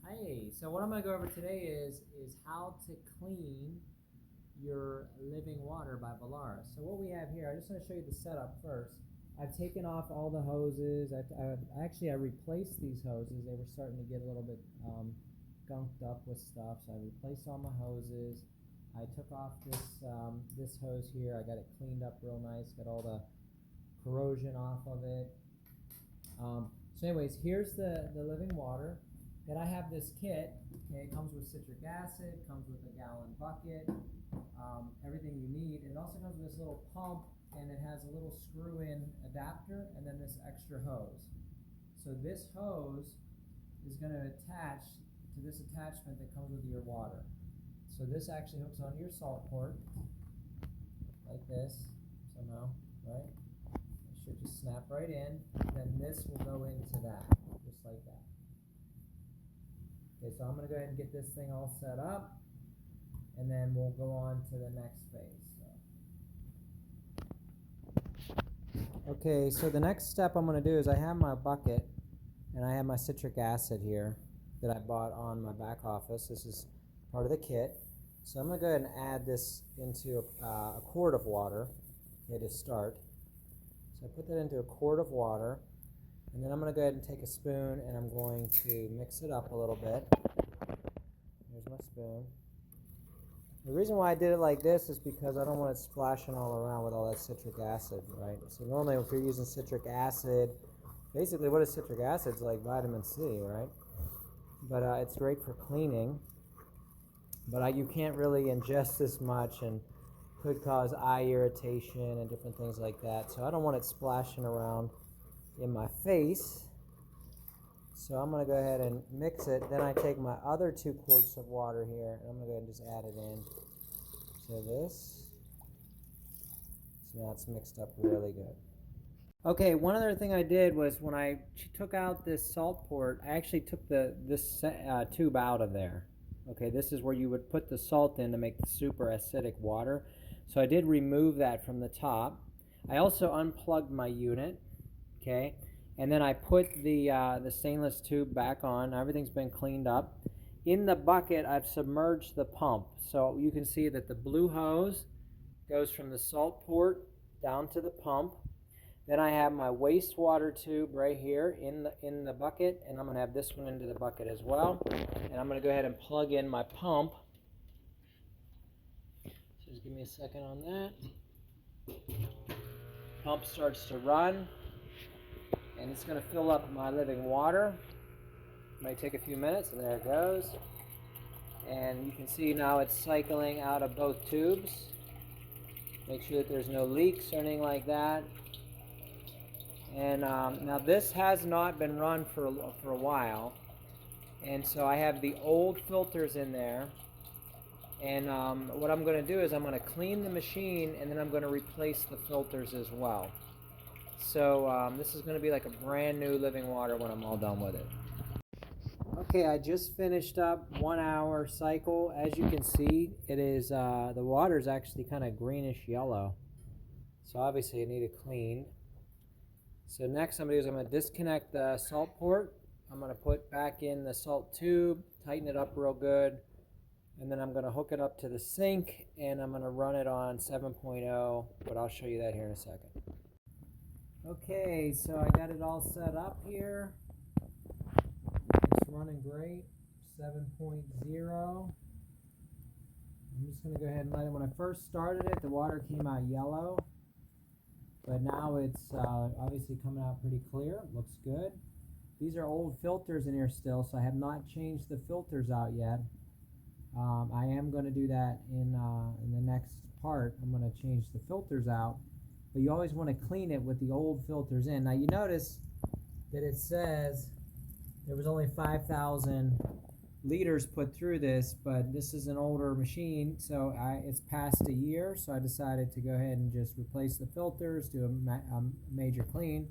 Hey, so what I'm going to go over today is how to clean your living water by Vollara. So what we have here, I just want to show you the setup first. I've taken off all the hoses. I replaced these hoses. They were starting to get a little bit gunked up with stuff, so I replaced all my hoses. I took off this hose here. I got it cleaned up real nice. Got all the corrosion off of it. So anyways, here's the living water. Then I have this kit. Okay, it comes with citric acid, comes with a gallon bucket, everything you need. It also comes with this little pump, and it has a little screw-in adapter, and then this extra hose. So this hose is going to attach to this attachment that comes with your water. So this actually hooks onto your salt port, like this, somehow, right? It should just snap right in. Then this will go into that, just like that. Okay, so I'm going to go ahead and get this thing all set up, and then we'll go on to the next phase. Okay, so the next step I'm going to do is I have my bucket, and I have my citric acid here that I bought on my back office. This is part of the kit. So I'm going to go ahead and add this into a quart of water, okay, to start. So I put that into a quart of water. And then I'm going to go ahead and take a spoon and I'm going to mix it up a little bit. Here's my spoon. The reason why I did it like this is because I don't want it splashing all around with all that citric acid, right? So normally if you're using citric acid, basically what is citric acid? It's like vitamin C, right? But it's great for cleaning. But you can't really ingest this much and could cause eye irritation and different things like that. So I don't want it splashing around in my face. So I'm going to go ahead and mix it. Then I take my other 2 quarts of water here and I'm going to go ahead and just add it in to this. So now it's mixed up really good. Okay, one other thing I did was when I took out this salt port, I actually took this tube out of there. Okay, this is where you would put the salt in to make the super acidic water. So I did remove that from the top. I also unplugged my unit. Okay, and then I put the stainless tube back on. Everything's been cleaned up. In the bucket, I've submerged the pump. So you can see that the blue hose goes from the salt port down to the pump. Then I have my wastewater tube right here in the bucket, and I'm going to have this one into the bucket as well. And I'm going to go ahead and plug in my pump. So just give me a second on that. Pump starts to run. And it's going to fill up my living water. It might take a few minutes, and there it goes. And you can see now it's cycling out of both tubes. Make sure that there's no leaks or anything like that. And now this has not been run for a while. And so I have the old filters in there. And what I'm going to do is I'm going to clean the machine, and then I'm going to replace the filters as well. So this is going to be like a brand new living water when I'm all done with it. Okay, I just finished up 1 hour cycle. As you can see, it is the water is actually kind of greenish yellow. So obviously I need it cleaned. So next I'm going to disconnect the salt port. I'm going to put back in the salt tube, tighten it up real good, and then I'm going to hook it up to the sink, and I'm going to run it on 7.0, but I'll show you that here in a second. Okay, so I got it all set up here. It's running great, 7.0. I'm just going to go ahead and let it. When I first started it, the water came out yellow, but now it's obviously coming out pretty clear. It looks good. These are old filters in here still, so I have not changed the filters out yet. I am going to do that in the next part. I'm going to change the filters out. But you always want to clean it with the old filters in. Now you notice that it says there was only 5,000 liters put through this, but this is an older machine, so it's past a year, so I decided to go ahead and just replace the filters, do a major clean.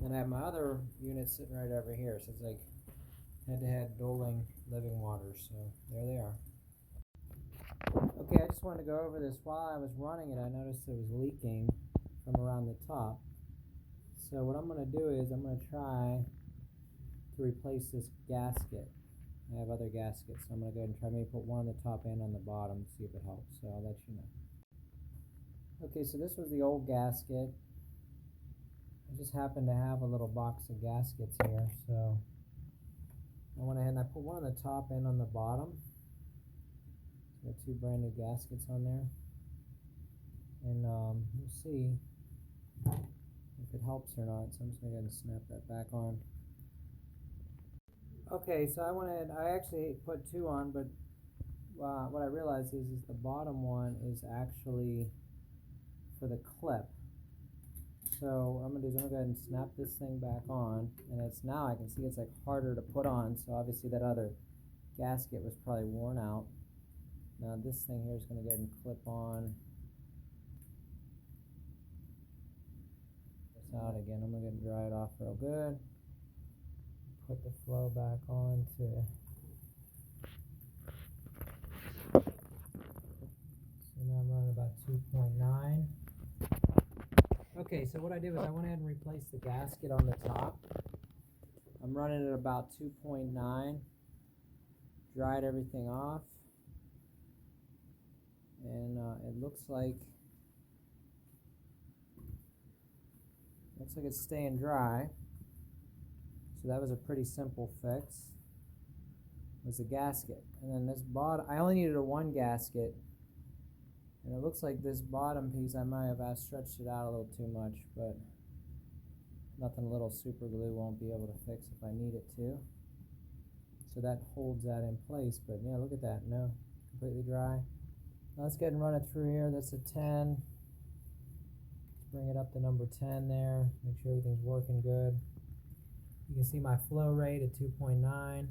Then I have my other unit sitting right over here, so it's like head-to-head dueling living water, so there they are. Okay, I just wanted to go over this. While I was running it, I noticed it was leaking from around the top. So what I'm going to do is I'm going to try to replace this gasket. I have other gaskets, so I'm going to go ahead and try maybe put one on the top and on the bottom to see if it helps, so I'll let you know. Okay, so this was the old gasket. I just happened to have a little box of gaskets here, so I went ahead and I put one on the top and on the bottom. Got two brand new gaskets on there, and we'll see if it helps or not. So I'm just going to go ahead and snap that back on. Okay, so I went ahead, I actually put two on, but what I realized is the bottom one is actually for the clip. So what I'm going to do is I'm going to go ahead and snap this thing back on, and it's now I can see it's like harder to put on, so obviously that other gasket was probably worn out. Now this thing here is going to go ahead and clip on this out again. I'm going to go ahead and dry it off real good. Put the flow back on to so now I'm running about 2.9. Okay, so what I did was I went ahead and replaced the gasket on the top. I'm running at about 2.9. Dried everything off, and it looks like it's staying dry. So that was a pretty simple fix. It was a gasket, and then this bottom, I only needed a one gasket, and it looks like this bottom piece I might have stretched it out a little too much, but nothing a little super glue won't be able to fix if I need it to. So that holds that in place, but yeah, look at that, no, completely dry. Now let's go ahead and run it through here. That's a 10. Let's bring it up to number 10 there, make sure everything's working good. You can see my flow rate at 2.9.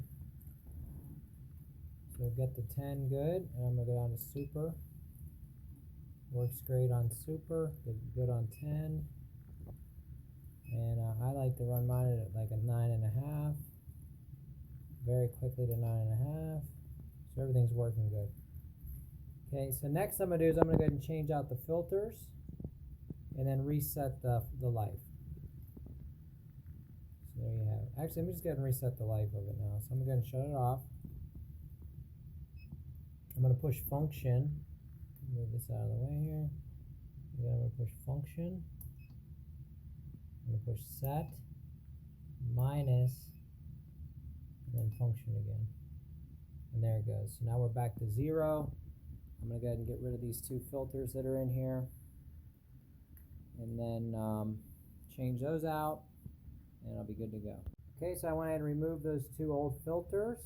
So I've got the 10 good, and I'm going to go down to super. Works great on super, good on 10. And I like to run mine at like a 9.5. Very quickly to 9.5. So everything's working good. Okay, so next I'm going to do is I'm going to go ahead and change out the filters and then reset the life. So there you have it. Actually, let me just go ahead and reset the life of it now. So I'm going to shut it off. I'm going to push function. Move this out of the way here. And then I'm going to push function. I'm going to push set, minus, and then function again. And there it goes. So now we're back to 0. I'm going to go ahead and get rid of these two filters that are in here. And then change those out, and I'll be good to go. Okay, so I went ahead and removed those two old filters.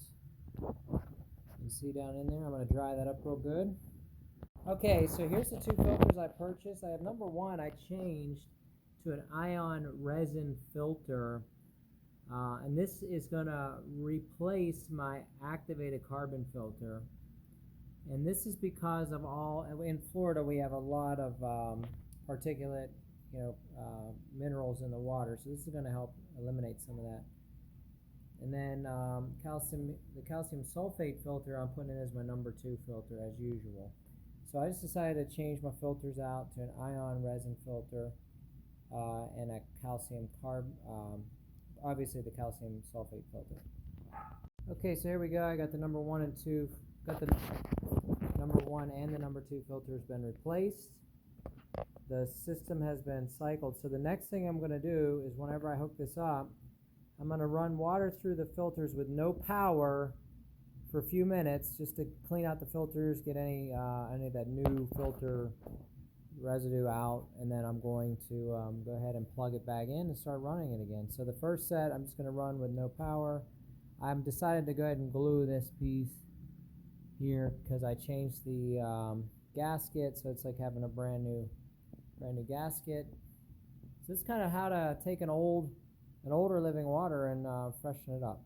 You see down in there, I'm going to dry that up real good. Okay, so here's the two filters I purchased. I have number one, I changed to an ion resin filter. And this is going to replace my activated carbon filter. And this is because of in Florida we have a lot of particulate, minerals in the water. So this is going to help eliminate some of that. And then the calcium sulfate filter I'm putting in as my number 2 filter as usual. So I just decided to change my filters out to an ion resin filter and a calcium obviously the calcium sulfate filter. Okay, so here we go. I got the number 1 and 2. Got the number 1 and the number 2 filter has been replaced. The system has been cycled. So the next thing I'm going to do is whenever I hook this up, I'm going to run water through the filters with no power for a few minutes just to clean out the filters, get any of that new filter residue out, and then I'm going to go ahead and plug it back in and start running it again. So the first set I'm just going to run with no power. I'm decided to go ahead and glue this piece here because I changed the gasket, so it's like having a brand new gasket. So this is kind of how to take an older living water and freshen it up.